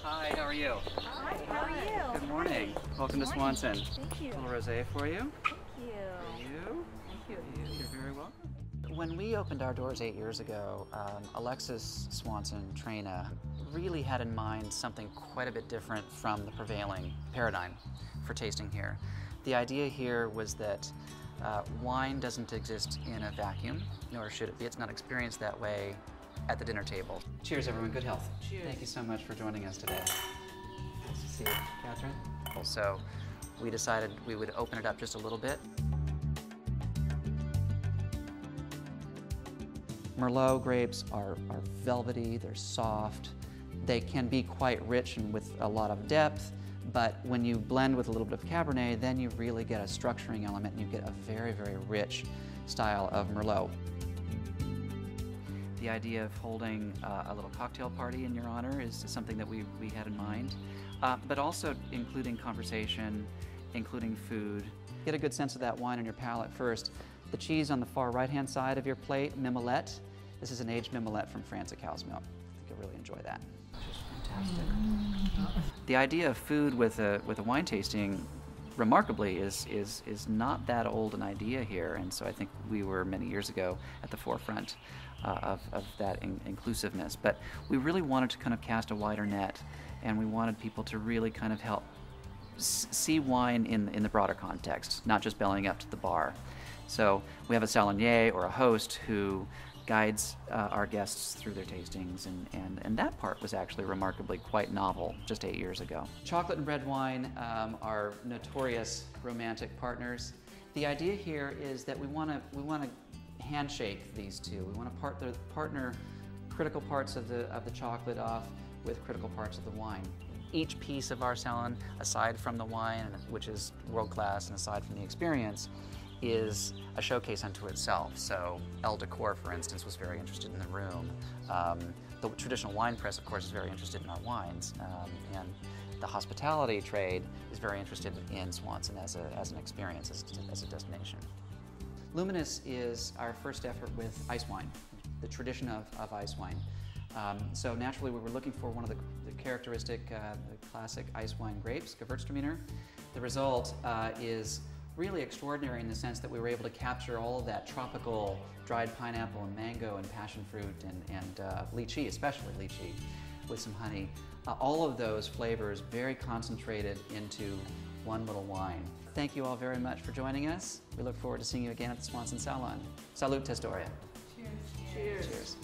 Hi, how are you? Hi, how are you? Good morning. Welcome to Swanson. Thank you. A little rosé for you. Thank you. For you. Thank you. You're very welcome. When we opened our doors 8 years ago, Alexis Swanson, Trina, really had in mind something quite a bit different from the prevailing paradigm for tasting here. The idea here was that wine doesn't exist in a vacuum, nor should it be. It's not experienced that way at the dinner table. Cheers, everyone. Good health. Cheers. Thank you so much for joining us today. Nice to see you, Catherine. So we decided we would open it up just a little bit. Merlot grapes are velvety, they're soft. They can be quite rich and with a lot of depth, but when you blend with a little bit of Cabernet, then you really get a structuring element and you get a very, very rich style of Merlot. The idea of holding a little cocktail party in your honor is something that we had in mind, but also including conversation, including food. Get a good sense of that wine on your palate first. The cheese on the far right-hand side of your plate, Mimolette. This is an aged Mimolette from France at cow's milk. I think you'll really enjoy that. Just fantastic. The idea of food with a wine tasting, remarkably, is not that old an idea here, and so I think we were many years ago at the forefront of that inclusiveness. But we really wanted to kind of cast a wider net, and we wanted people to really kind of help see wine in the broader context, not just bellying up to the bar. So we have a sommelier or a host who guides our guests through their tastings, and that part was actually remarkably quite novel just 8 years ago. Chocolate and red wine are notorious romantic partners. The idea here is that we want to handshake these two. We want to partner critical parts of the chocolate off with critical parts of the wine. Each piece of our salon, aside from the wine, which is world-class, and aside from the experience, is a showcase unto itself. So El Decor, for instance, was very interested in the room. The traditional wine press, of course, is very interested in our wines. And the hospitality trade is very interested in Swanson as an experience, as a destination. Luminous is our first effort with ice wine, the tradition of ice wine. So naturally, we were looking for one of the characteristic, the classic ice wine grapes, Gewürztraminer. The result is really extraordinary in the sense that we were able to capture all of that tropical dried pineapple and mango and passion fruit and lychee, especially lychee, with some honey. All of those flavors very concentrated into one little wine. Thank you all very much for joining us. We look forward to seeing you again at the Swanson Salon. Salute, Testoria. Cheers. Cheers. Cheers.